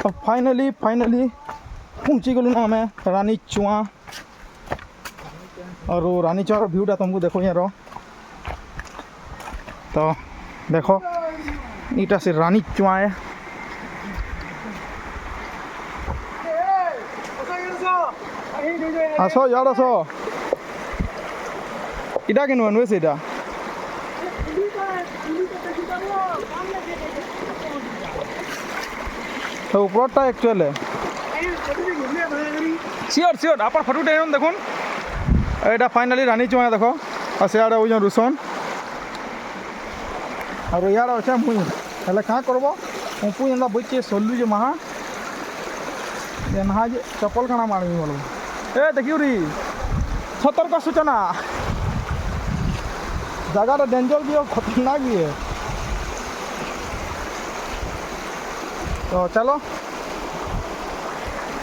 तो फाइनली पहुँची गलु ना आम रानी चुआ और रानी चुआर भ्यूटा तुमको देखो यार तो देखो इटा से रानी चुआ है आसो यार आसो इटा के नुआ नुएस इटा तो ऊपरटा एक्चुअली सियोर आप फटो उठे देखुन यहाँ फाइनाली रानी चुआ देख और सियाड़े ओजन रुसन और इे अच्छे मुई हेल्ले क्या करब उपू एंदा बचे सल्लु जे महा ये नहा चपल खाना मारमी बोल ए देखियो री सतर्क सूचना जगह डेंजर भी है खतरनाक भी है तो चलो